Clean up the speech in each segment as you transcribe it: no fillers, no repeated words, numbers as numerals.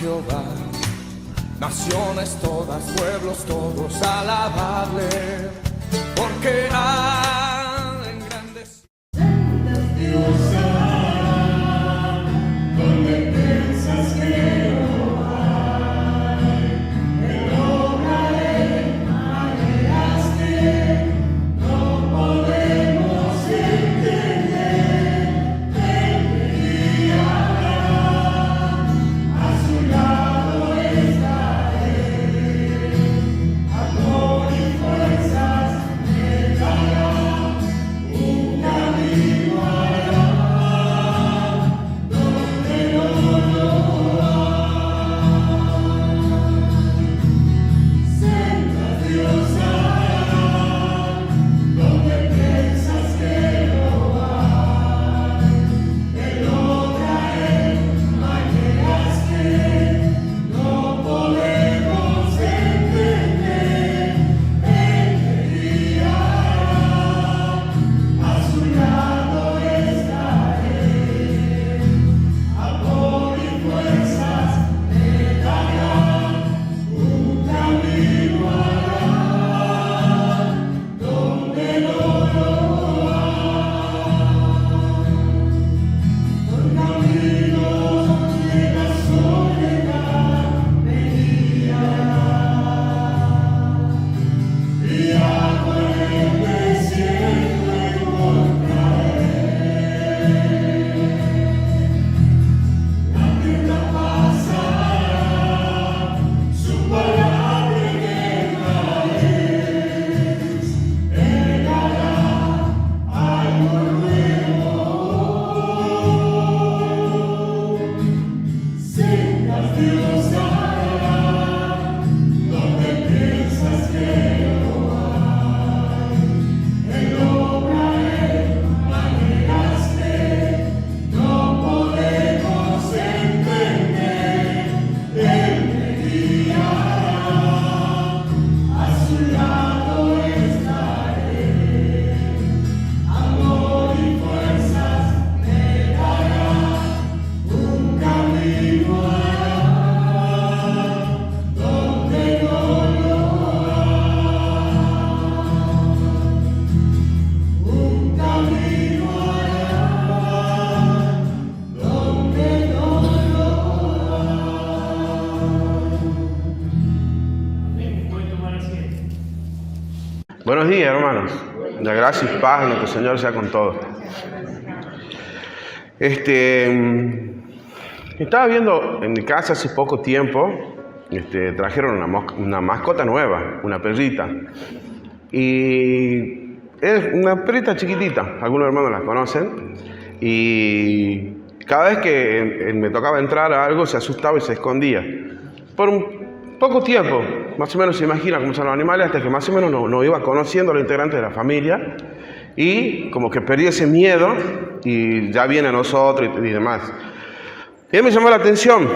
Jehová. Naciones todas, pueblos todos, alabarle, porque ha engrandecido. Diosa, donde piensas que no hay, el obra en maneras que no podemos entender, Él guiará, a su lado estaré, amor y fuerzas me dará, un camino hará, donde no lo hay. Senda Diosa, donde piensas que no hay, Él obra en maneras que no podemos entender, Él te guiará, a su lado estaré, amor y fuerzas me dará, un camino hará, donde no lo hay. Por caminos de la soledad me guiará, y agua en el desierto encontraré. La tierra pasará, su palabra eterna es. Él hará algo nuevo. Sendas Dios hará, donde piensas que no hay. Él obra en maneras que no podemos entender. Él me guiará, a su lado estaré, amor y fuerzas me dará, un camino hará, donde no lo hay. Un camino hará, donde no lo hay. Pueden tomar asiento. Buenos días, hermanos. La gracia y paz de nuestro Señor sea con todos. Estaba viendo en mi casa hace poco tiempo, trajeron una mascota nueva, una perrita. Y es una perrita chiquitita, algunos hermanos la conocen. Y cada vez que me tocaba entrar a algo, se asustaba y se escondía. Por un poco tiempo, más o menos se imagina cómo son los animales, hasta que más o menos nos iba conociendo a los integrantes de la familia. Y como que perdí ese miedo y ya viene a nosotros y demás. Y me llamó la atención,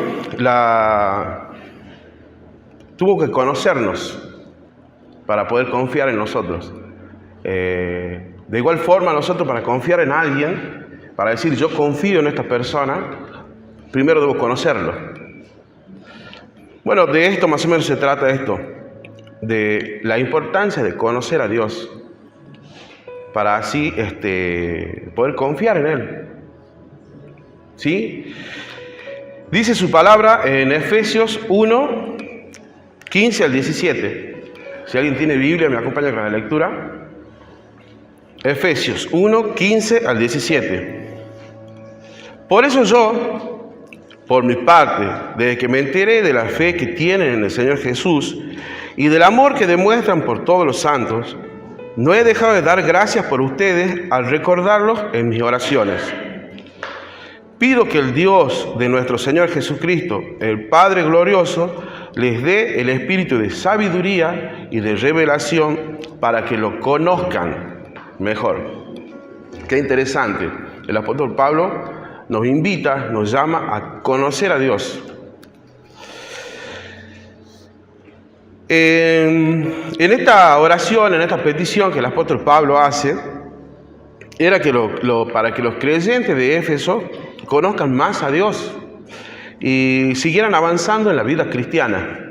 tuvo que conocernos para poder confiar en nosotros. De igual forma, nosotros para confiar en alguien, para decir yo confío en esta persona, primero debo conocerlo. Bueno, de esto más o menos se trata esto, de la importancia de conocer a Dios, para así poder confiar en Él. ¿Sí? Dice su palabra en Efesios 1, 15 al 17. Si alguien tiene Biblia, me acompaña con la lectura. Efesios 1, 15 al 17. Por eso yo, por mi parte, desde que me enteré de la fe que tienen en el Señor Jesús y del amor que demuestran por todos los santos, no he dejado de dar gracias por ustedes al recordarlos en mis oraciones. Pido que el Dios de nuestro Señor Jesucristo, el Padre glorioso, les dé el espíritu de sabiduría y de revelación para que lo conozcan mejor. Qué interesante. El apóstol Pablo nos invita, nos llama a conocer a Dios. En esta oración, en esta petición que el apóstol Pablo hace, era que para que los creyentes de Éfeso conozcan más a Dios. y siguieran avanzando en la vida cristiana.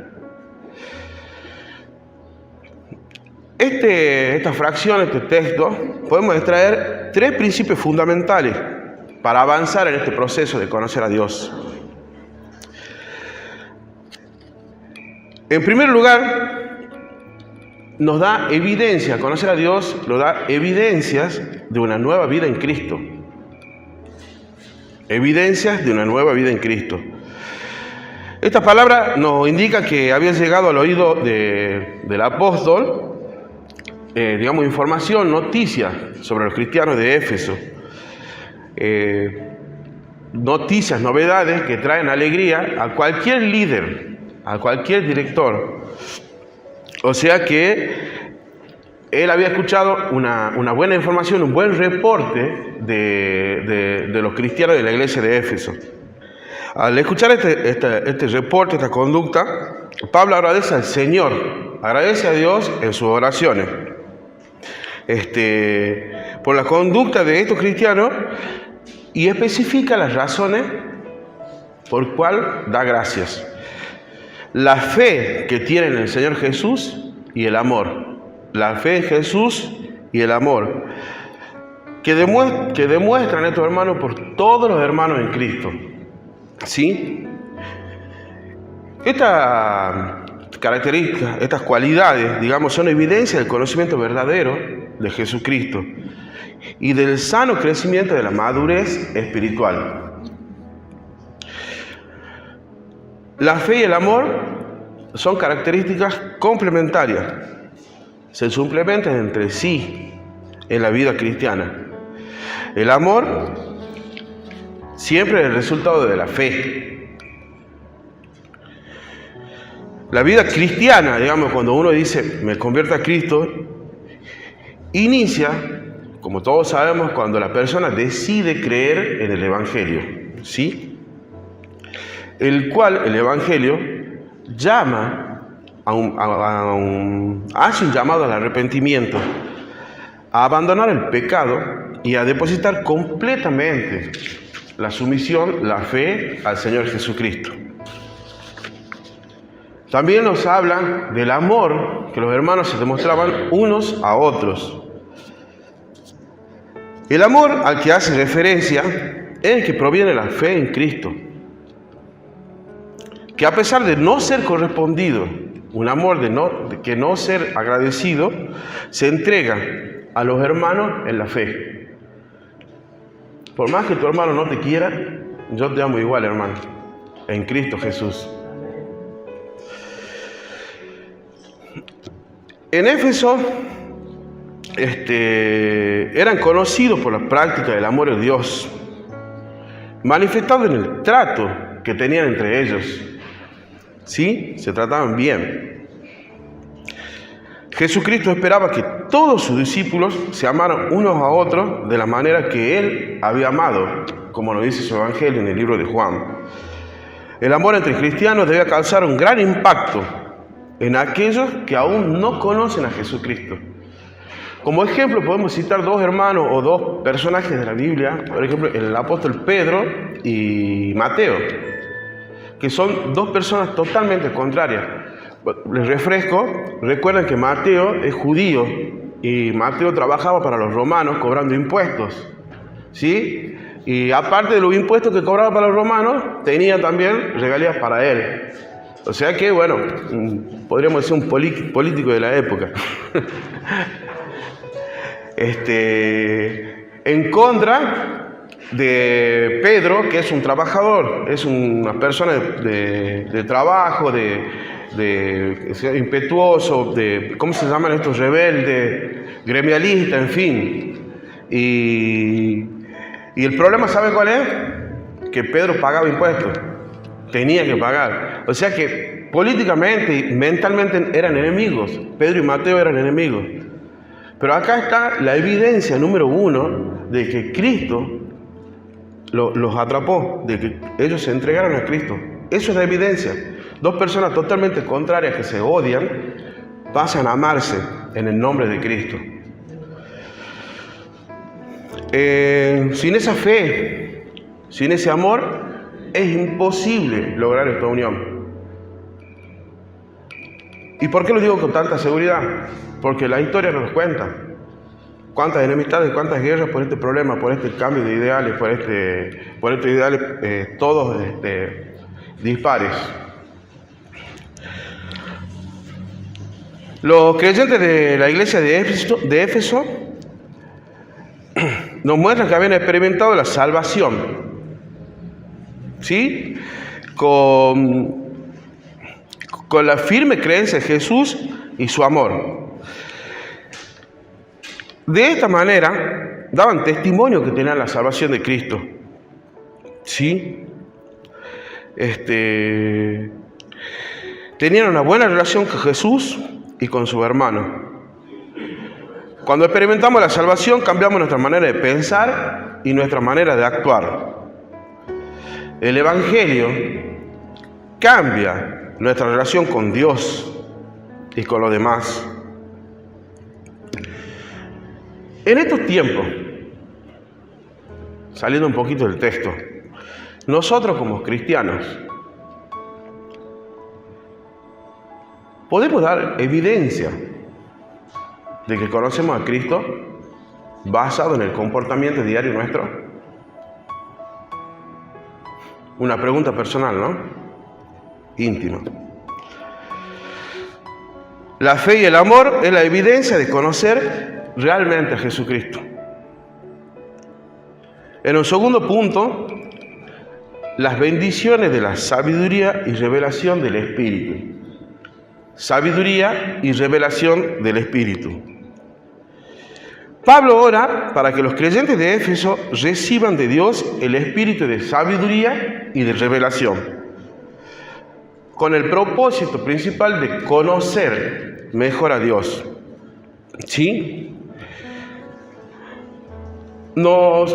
Esta fracción, este texto, podemos extraer 3 principios fundamentales para avanzar en este proceso de conocer a Dios. En primer lugar, nos da evidencia, conocer a Dios nos da evidencias de una nueva vida en Cristo. Evidencias de una nueva vida en Cristo. Esta palabra nos indica que había llegado al oído del apóstol, información, noticias sobre los cristianos de Éfeso. Noticias, novedades que traen alegría a cualquier líder, a cualquier director. O sea que él había escuchado una buena información, un buen reporte de los cristianos de la iglesia de Éfeso. Al escuchar este reporte, esta conducta, Pablo agradece al Señor, agradece a Dios en sus oraciones. Por la conducta de estos cristianos y especifica las razones por cual da gracias. La fe que tienen en el Señor Jesús y el amor. La fe en Jesús y el amor que demuestran estos hermanos por todos los hermanos en Cristo. ¿Sí? Estas características, estas cualidades, son evidencia del conocimiento verdadero de Jesucristo y del sano crecimiento de la madurez espiritual. La fe y el amor son características complementarias, se suplementan entre sí en la vida cristiana. El amor siempre es el resultado de la fe. La vida cristiana, cuando uno dice me convierto a Cristo, inicia, como todos sabemos, cuando la persona decide creer en el Evangelio, ¿sí? El cual el Evangelio llama hace un llamado al arrepentimiento, a abandonar el pecado y a depositar completamente la sumisión, la fe al Señor Jesucristo. También nos habla del amor que los hermanos se demostraban unos a otros. El amor al que hace referencia es el que proviene de la fe en Cristo, que a pesar de no ser correspondido, un amor de que no ser agradecido, se entrega a los hermanos en la fe. Por más que tu hermano no te quiera, yo te amo igual, hermano, en Cristo Jesús. En Éfeso eran conocidos por la práctica del amor de Dios, manifestado en el trato que tenían entre ellos. ¿Sí? Se trataban bien. Jesucristo esperaba que todos sus discípulos se amaran unos a otros de la manera que Él había amado, como lo dice su Evangelio en el libro de Juan. El amor entre cristianos debe causar un gran impacto en aquellos que aún no conocen a Jesucristo. Como ejemplo podemos citar 2 hermanos o 2 personajes de la Biblia, por ejemplo el apóstol Pedro y Mateo, que son 2 personas totalmente contrarias. Les refresco, recuerden que Mateo es judío y Mateo trabajaba para los romanos cobrando impuestos, ¿sí? Y aparte de los impuestos que cobraba para los romanos, tenía también regalías para él. O sea que, podríamos decir un político de la época. En contra de Pedro, que es un trabajador, es una persona de trabajo, impetuoso, ¿cómo se llaman estos rebeldes? Gremialista, en fin. Y el problema, ¿sabe cuál es? Que Pedro pagaba impuestos. Tenía que pagar. O sea que políticamente y mentalmente eran enemigos. Pedro y Mateo eran enemigos. Pero acá está la evidencia número 1 de que Cristo los atrapó, de que ellos se entregaron a Cristo. Eso es la evidencia. 2 personas totalmente contrarias que se odian pasan a amarse en el nombre de Cristo. Sin esa fe, sin ese amor, es imposible lograr esta unión. ¿Y por qué lo digo con tanta seguridad? Porque la historia nos cuenta cuántas enemistades, cuántas guerras por este problema, por este cambio de ideales, por estos ideales todos dispares. Los creyentes de la iglesia de Éfeso nos muestran que habían experimentado la salvación, ¿sí? Con la firme creencia en Jesús y su amor. De esta manera daban testimonio que tenían la salvación de Cristo, ¿sí? Tenían una buena relación con Jesús y con su hermano. Cuando experimentamos la salvación, cambiamos nuestra manera de pensar y nuestra manera de actuar. El Evangelio cambia nuestra relación con Dios y con los demás. En estos tiempos, saliendo un poquito del texto, nosotros como cristianos podemos dar evidencia de que conocemos a Cristo basado en el comportamiento diario nuestro. Una pregunta personal, ¿no? Íntima. La fe y el amor es la evidencia de conocer realmente a Jesucristo. En un segundo punto, las bendiciones de la sabiduría y revelación del Espíritu. Sabiduría y revelación del Espíritu. Pablo ora para que los creyentes de Éfeso reciban de Dios el espíritu de sabiduría y de revelación, con el propósito principal de conocer mejor a Dios. ¿Sí? Nos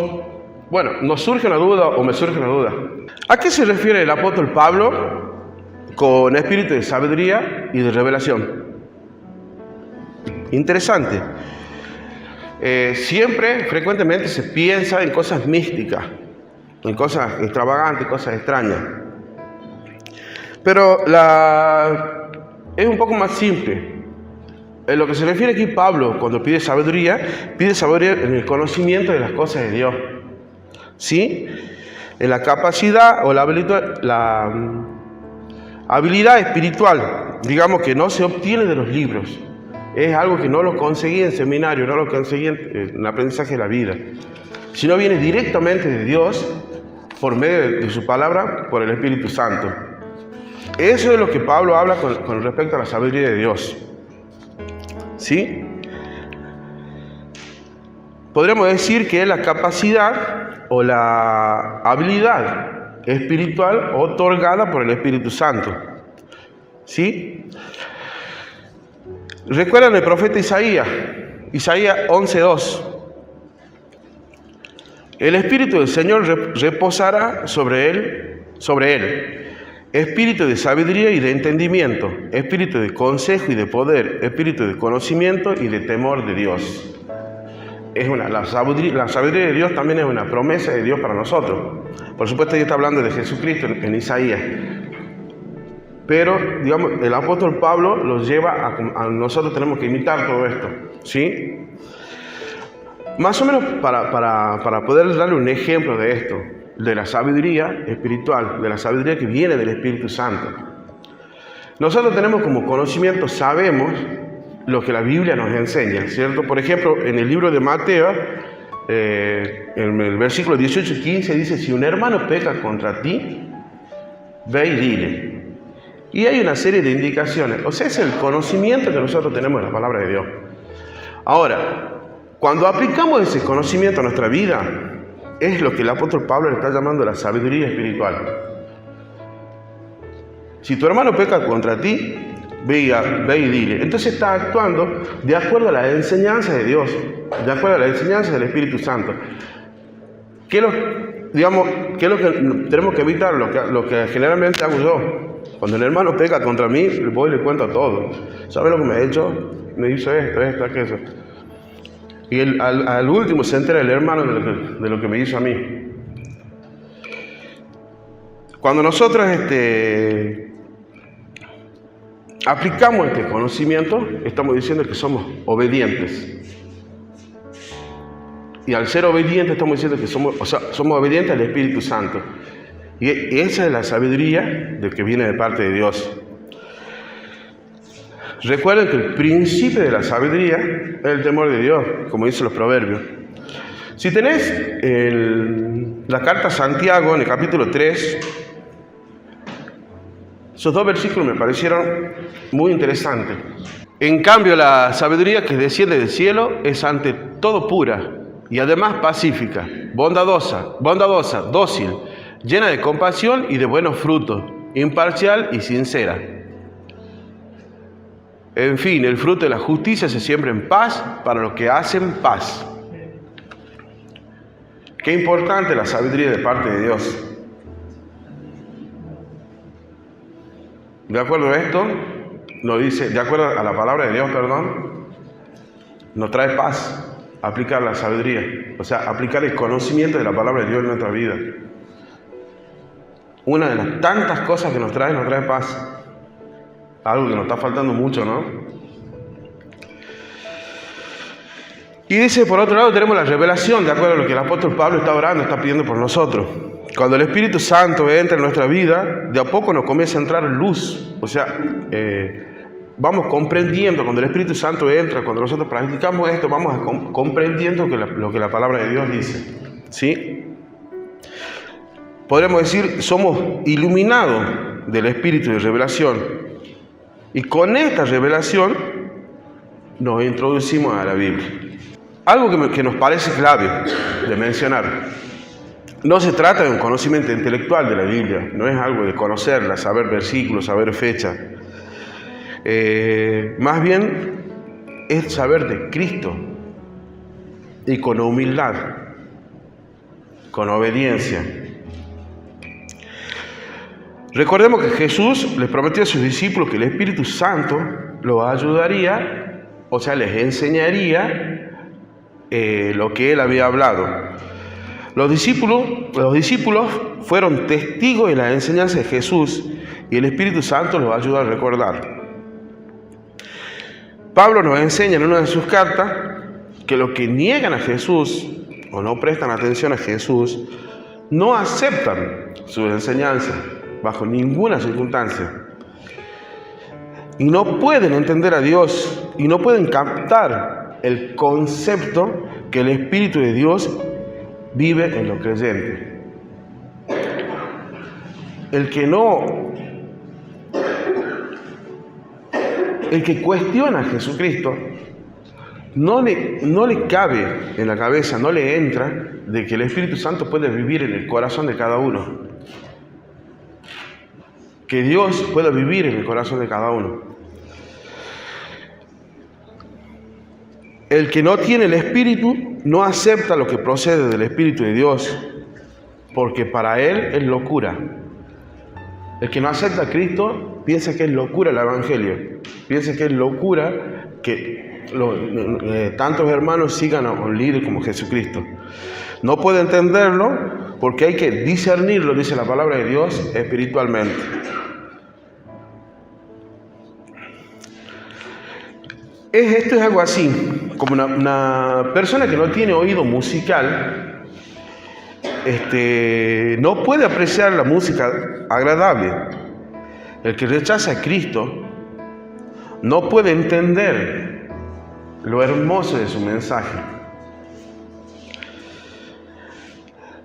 surge una duda, o me surge una duda. ¿A qué se refiere el apóstol Pablo con espíritu de sabiduría y de revelación? Interesante. Frecuentemente se piensa en cosas místicas, en cosas extravagantes, cosas extrañas. Pero es un poco más simple. En lo que se refiere aquí Pablo, cuando pide sabiduría en el conocimiento de las cosas de Dios. ¿Sí? En la capacidad o la habilidad espiritual, digamos, que no se obtiene de los libros. Es algo que no lo conseguí en seminario, no lo conseguí en el aprendizaje de la vida, sino viene directamente de Dios por medio de su palabra, por el Espíritu Santo. Eso es lo que Pablo habla con respecto a la sabiduría de Dios. ¿Sí? Podríamos decir que es la capacidad o la habilidad espiritual otorgada por el Espíritu Santo. ¿Sí? ¿Recuerdan el profeta Isaías? Isaías 11:2. El Espíritu del Señor reposará sobre él, espíritu de sabiduría y de entendimiento, espíritu de consejo y de poder, espíritu de conocimiento y de temor de Dios. La sabiduría de Dios también es una promesa de Dios para nosotros. Por supuesto, ella está hablando de Jesucristo en Isaías. Pero, digamos, el apóstol Pablo los lleva a nosotros tenemos que imitar todo esto, ¿sí? Más o menos para poder darle un ejemplo de esto, de la sabiduría espiritual, de la sabiduría que viene del Espíritu Santo. Nosotros tenemos como conocimiento, sabemos lo que la Biblia nos enseña, ¿cierto? Por ejemplo, en el libro de Mateo, en el versículo 18 y 15 dice: si un hermano peca contra ti, ve y dile. Y hay una serie de indicaciones. O sea, es el conocimiento que nosotros tenemos de la palabra de Dios. Ahora, cuando aplicamos ese conocimiento a nuestra vida, es lo que el apóstol Pablo le está llamando la sabiduría espiritual. Si tu hermano peca contra ti, ve y dile. Entonces está actuando de acuerdo a la enseñanza de Dios, de acuerdo a la enseñanza del Espíritu Santo. ¿Qué es lo que tenemos que evitar? Lo que generalmente hago yo. Cuando el hermano peca contra mí, voy y le cuento a todos. ¿Sabe lo que me ha hecho? Me hizo esto, aquello. Y al último se entera el hermano de lo que me hizo a mí. Cuando nosotros aplicamos este conocimiento, estamos diciendo que somos obedientes. Y al ser obedientes estamos diciendo que somos obedientes al Espíritu Santo. Y esa es la sabiduría de que viene de parte de Dios. Recuerden que el principio de la sabiduría es el temor de Dios, como dicen los proverbios. Si tenés la carta a Santiago en el capítulo 3, esos dos versículos me parecieron muy interesantes. En cambio, la sabiduría que desciende del cielo es ante todo pura y además pacífica, bondadosa, dócil, llena de compasión y de buenos frutos, imparcial y sincera. En fin, el fruto de la justicia se siembra en paz para los que hacen paz. Qué importante la sabiduría de parte de Dios. De acuerdo a esto, nos dice, de acuerdo a la palabra de Dios, nos trae paz. Aplicar la sabiduría, o sea, aplicar el conocimiento de la palabra de Dios en nuestra vida. Una de las tantas cosas que nos trae paz. Algo que nos está faltando mucho, ¿no? Y dice, por otro lado, tenemos la revelación, de acuerdo a lo que el apóstol Pablo está orando, está pidiendo por nosotros. Cuando el Espíritu Santo entra en nuestra vida, de a poco nos comienza a entrar luz. O sea, vamos comprendiendo, cuando el Espíritu Santo entra, cuando nosotros practicamos esto, vamos comprendiendo lo que la palabra de Dios dice. ¿Sí? Podríamos decir, somos iluminados del Espíritu de revelación. Y con esta revelación nos introducimos a la Biblia. Algo que nos parece clave de mencionar. No se trata de un conocimiento intelectual de la Biblia. No es algo de conocerla, saber versículos, saber fechas. Más bien es saber de Cristo y con humildad, con obediencia. Recordemos que Jesús les prometió a sus discípulos que el Espíritu Santo los ayudaría, o sea, les enseñaría lo que Él había hablado. Los discípulos fueron testigos de la enseñanza de Jesús y el Espíritu Santo los ayuda a recordar. Pablo nos enseña en una de sus cartas que los que niegan a Jesús o no prestan atención a Jesús no aceptan su enseñanza bajo ninguna circunstancia. Y no pueden entender a Dios y no pueden captar el concepto que el Espíritu de Dios vive en los creyentes. El que cuestiona a Jesucristo no le cabe en la cabeza, no le entra de que el Espíritu Santo puede vivir en el corazón de cada uno. Que Dios pueda vivir en el corazón de cada uno. El que no tiene el Espíritu no acepta lo que procede del Espíritu de Dios, porque para él es locura. El que no acepta a Cristo piensa que es locura el Evangelio, piensa que es locura que tantos hermanos sigan a un líder como Jesucristo. No puede entenderlo porque hay que discernirlo, dice la palabra de Dios, espiritualmente. Esto es algo así, como una persona que no tiene oído musical, no puede apreciar la música agradable. El que rechaza a Cristo no puede entender lo hermoso de su mensaje.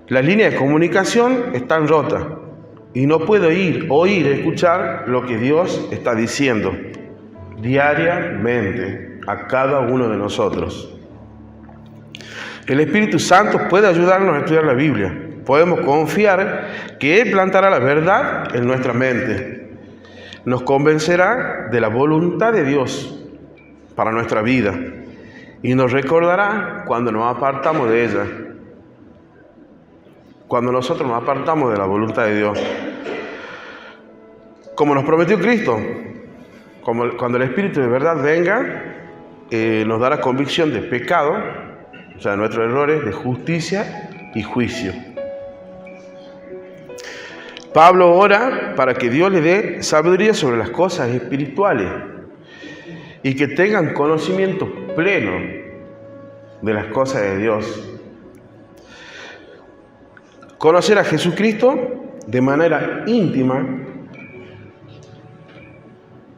Las líneas de comunicación están rotas y no puede oír, escuchar lo que Dios está diciendo diariamente a cada uno de nosotros. El Espíritu Santo puede ayudarnos a estudiar la Biblia. Podemos confiar que Él plantará la verdad en nuestra mente. Nos convencerá de la voluntad de Dios para nuestra vida y nos recordará cuando nos apartamos de ella. Cuando nosotros nos apartamos de la voluntad de Dios. Como nos prometió Cristo, cuando el Espíritu de verdad venga, nos dará convicción de pecado, o sea, de nuestros errores, de justicia y juicio. Pablo ora para que Dios le dé sabiduría sobre las cosas espirituales y que tengan conocimiento pleno de las cosas de Dios. Conocer a Jesucristo de manera íntima,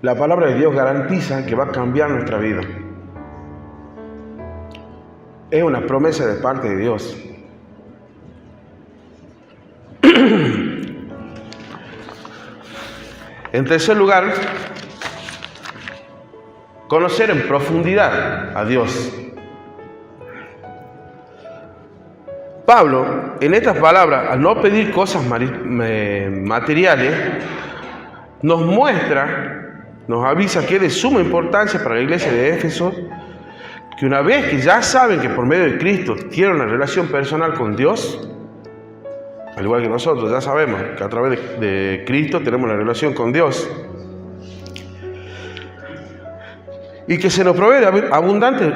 la palabra de Dios garantiza que va a cambiar nuestra vida. Es una promesa de parte de Dios. En tercer lugar, conocer en profundidad a Dios. Pablo, en estas palabras, al no pedir cosas materiales, nos muestra, nos avisa que es de suma importancia para la iglesia de Éfeso, que una vez que ya saben que por medio de Cristo tienen una relación personal con Dios, al igual que nosotros ya sabemos que a través de Cristo tenemos una relación con Dios, y que se nos provee de abundantes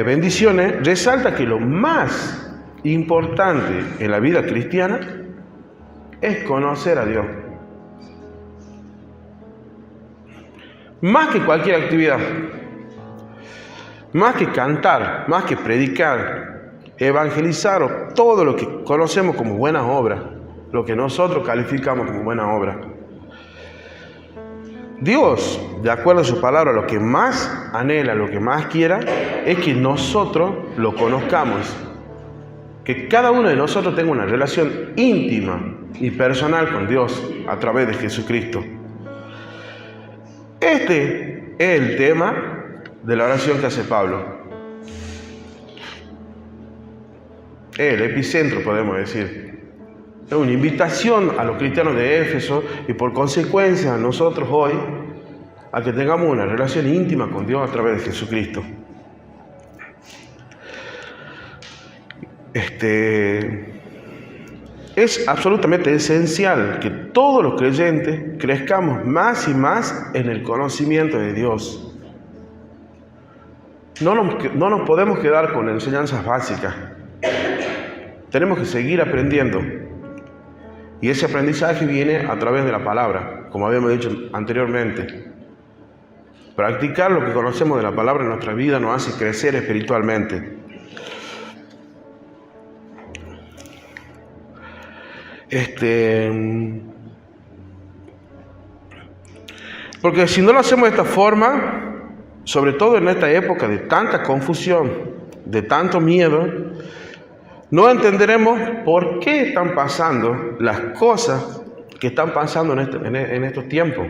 bendiciones, resalta que lo más importante en la vida cristiana es conocer a Dios. Más que cualquier actividad, más que cantar, más que predicar, evangelizar o todo lo que conocemos como buenas obras, lo que nosotros calificamos como buenas obras. Dios, de acuerdo a su palabra, lo que más anhela, lo que más quiera, es que nosotros lo conozcamos. Que cada uno de nosotros tenga una relación íntima y personal con Dios a través de Jesucristo. Este es el tema de la oración que hace Pablo. Es el epicentro, podemos decir. Es una invitación a los cristianos de Éfeso y por consecuencia a nosotros hoy a que tengamos una relación íntima con Dios a través de Jesucristo. Es absolutamente esencial que todos los creyentes crezcamos más y más en el conocimiento de Dios. No nos podemos quedar con enseñanzas básicas. Tenemos que seguir aprendiendo. Y ese aprendizaje viene a través de la palabra, como habíamos dicho anteriormente. Practicar lo que conocemos de la palabra en nuestra vida nos hace crecer espiritualmente. Porque si no lo hacemos de esta forma, sobre todo en esta época de tanta confusión, de tanto miedo, no entenderemos por qué están pasando las cosas que están pasando en estos tiempos.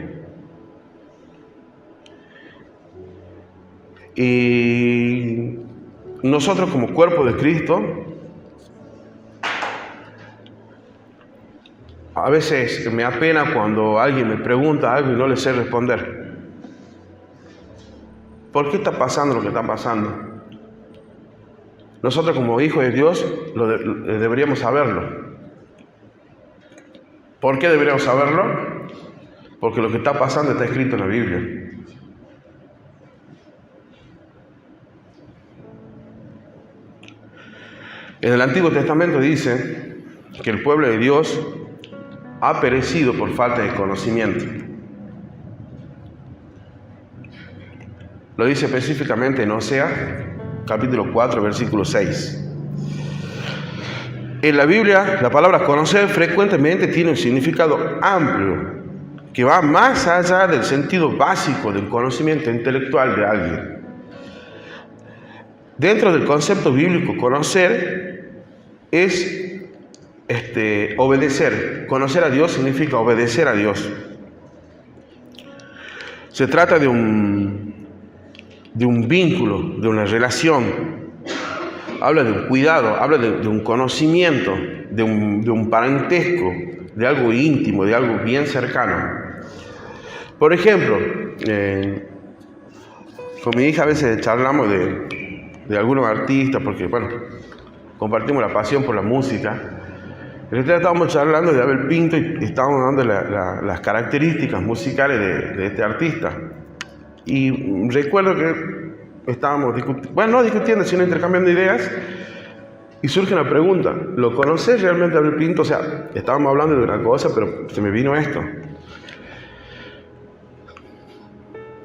Y nosotros como cuerpo de Cristo, a veces me apena cuando alguien me pregunta algo y no le sé responder. ¿Por qué está pasando lo que está pasando? Nosotros como hijos de Dios deberíamos saberlo. ¿Por qué deberíamos saberlo? Porque lo que está pasando está escrito en la Biblia. En el Antiguo Testamento dice que el pueblo de Dios ha perecido por falta de conocimiento. Lo dice específicamente en Oseas, capítulo 4, versículo 6. En la Biblia, la palabra conocer frecuentemente tiene un significado amplio, que va más allá del sentido básico del conocimiento intelectual de alguien. Dentro del concepto bíblico, conocer es obedecer. Conocer a Dios significa obedecer a Dios. Se trata de un vínculo, de una relación. Habla de un cuidado, habla de un conocimiento, de un parentesco, de algo íntimo, de algo bien cercano. Por ejemplo, con mi hija a veces charlamos de algunos artistas, porque bueno, compartimos la pasión por la música. El otro día estábamos charlando de Abel Pinto y estábamos dando las características musicales de este artista. Y recuerdo que estábamos discutiendo, sino intercambiando ideas, Y surge una pregunta, ¿lo conoces realmente a Abel Pinto? O sea, estábamos hablando de una cosa, pero se me vino esto.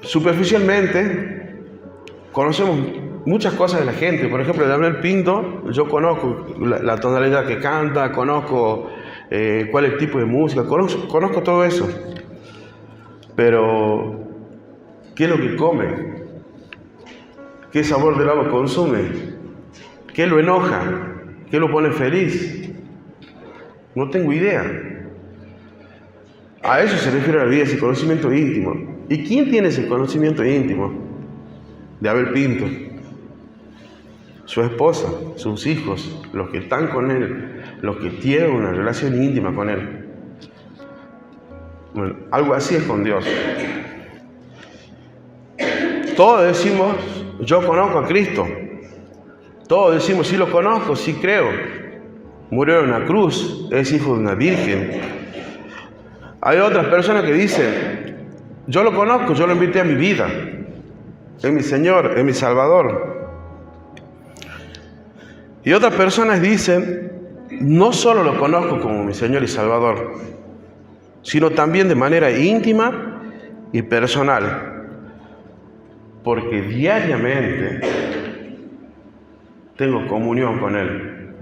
Superficialmente, conocemos muchas cosas de la gente. Por ejemplo, de Abel Pinto, yo conozco la tonalidad que canta, conozco cuál es el tipo de música, conozco todo eso. Pero, ¿qué es lo que come? ¿Qué sabor del agua consume? ¿Qué lo enoja? ¿Qué lo pone feliz? No tengo idea. A eso se refiere la vida, ese conocimiento íntimo. ¿Y quién tiene ese conocimiento íntimo? De Abel Pinto. Su esposa, sus hijos, los que están con él, los que tienen una relación íntima con él. Bueno, algo así es con Dios. Todos decimos, yo conozco a Cristo. Todos decimos, sí lo conozco, sí creo. Murió en una cruz, es hijo de una virgen. Hay otras personas que dicen, yo lo conozco, yo lo invité a mi vida. Es mi Señor, es mi Salvador. Y otras personas dicen, no solo lo conozco como mi Señor y Salvador, sino también de manera íntima y personal, porque diariamente tengo comunión con Él.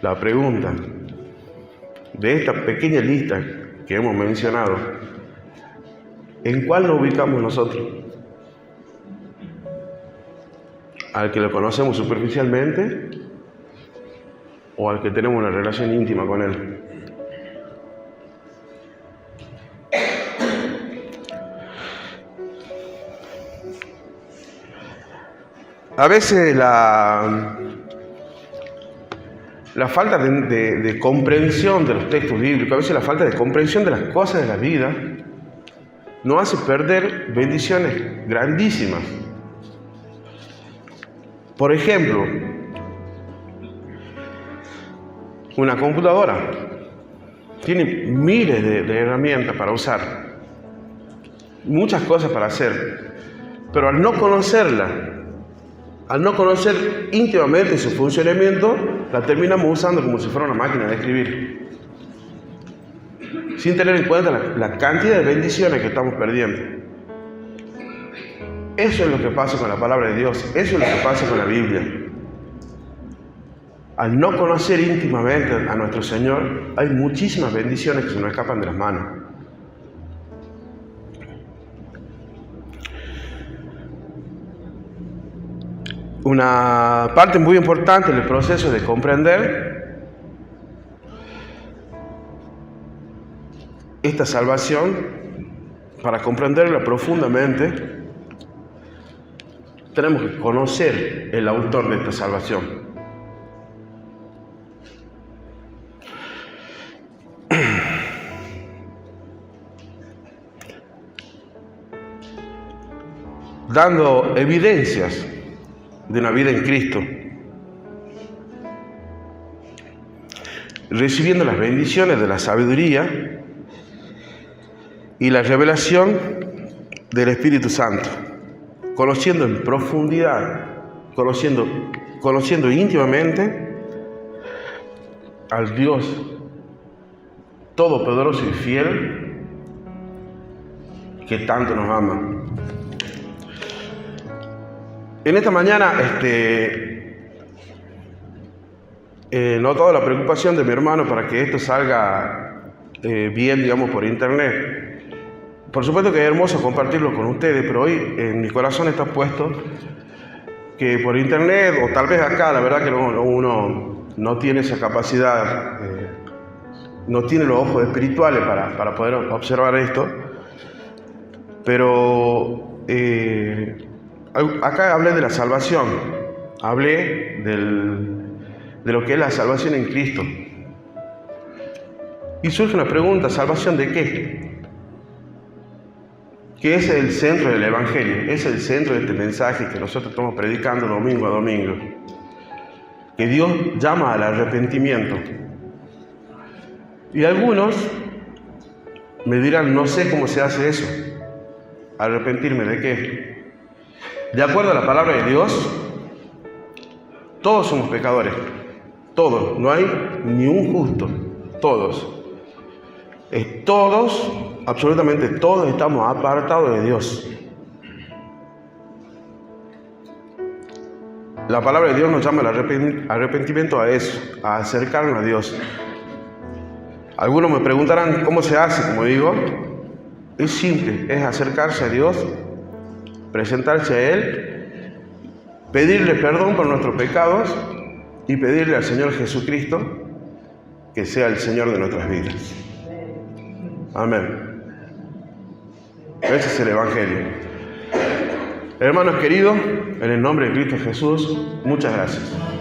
La pregunta de esta pequeña lista que hemos mencionado, ¿en cuál nos ubicamos nosotros? ¿Al que lo conocemos superficialmente o al que tenemos una relación íntima con Él? A veces la falta de comprensión de los textos bíblicos, a veces la falta de comprensión de las cosas de la vida, nos hace perder bendiciones grandísimas. Por ejemplo, una computadora tiene miles de herramientas para usar, muchas cosas para hacer, pero al no conocerla, al no conocer íntimamente su funcionamiento, la terminamos usando como si fuera una máquina de escribir, sin tener en cuenta la cantidad de bendiciones que estamos perdiendo. Eso es lo que pasa con la palabra de Dios, eso es lo que pasa con la Biblia. Al no conocer íntimamente a nuestro Señor, hay muchísimas bendiciones que se nos escapan de las manos. Una parte muy importante del proceso de comprender esta salvación, para comprenderla profundamente, tenemos que conocer el autor de esta salvación. Dando evidencias de una vida en Cristo, recibiendo las bendiciones de la sabiduría y la revelación del Espíritu Santo, conociendo en profundidad, conociendo íntimamente al Dios todopoderoso y fiel que tanto nos ama. En esta mañana noto la preocupación de mi hermano para que esto salga bien, digamos, por internet. Por supuesto que es hermoso compartirlo con ustedes, pero hoy en mi corazón está puesto que por internet, o tal vez acá, la verdad que uno no tiene esa capacidad, no tiene los ojos espirituales para poder observar esto, pero acá hablé de la salvación, hablé de lo que es la salvación en Cristo. Y surge una pregunta, ¿salvación de qué? Que ese es el centro del Evangelio, ese es el centro de este mensaje que nosotros estamos predicando domingo a domingo. Que Dios llama al arrepentimiento. Y algunos me dirán, no sé cómo se hace eso. ¿Arrepentirme de qué? De acuerdo a la palabra de Dios, todos somos pecadores. Todos. No hay ni un justo. Todos. Todos, absolutamente todos estamos apartados de Dios. La palabra de Dios nos llama al arrepentimiento, a eso, a acercarnos a Dios. Algunos me preguntarán cómo se hace, como digo. Es simple, es acercarse a Dios, presentarse a Él, pedirle perdón por nuestros pecados y pedirle al Señor Jesucristo que sea el Señor de nuestras vidas. Amén. Ese es el Evangelio. Hermanos queridos, en el nombre de Cristo Jesús, muchas gracias.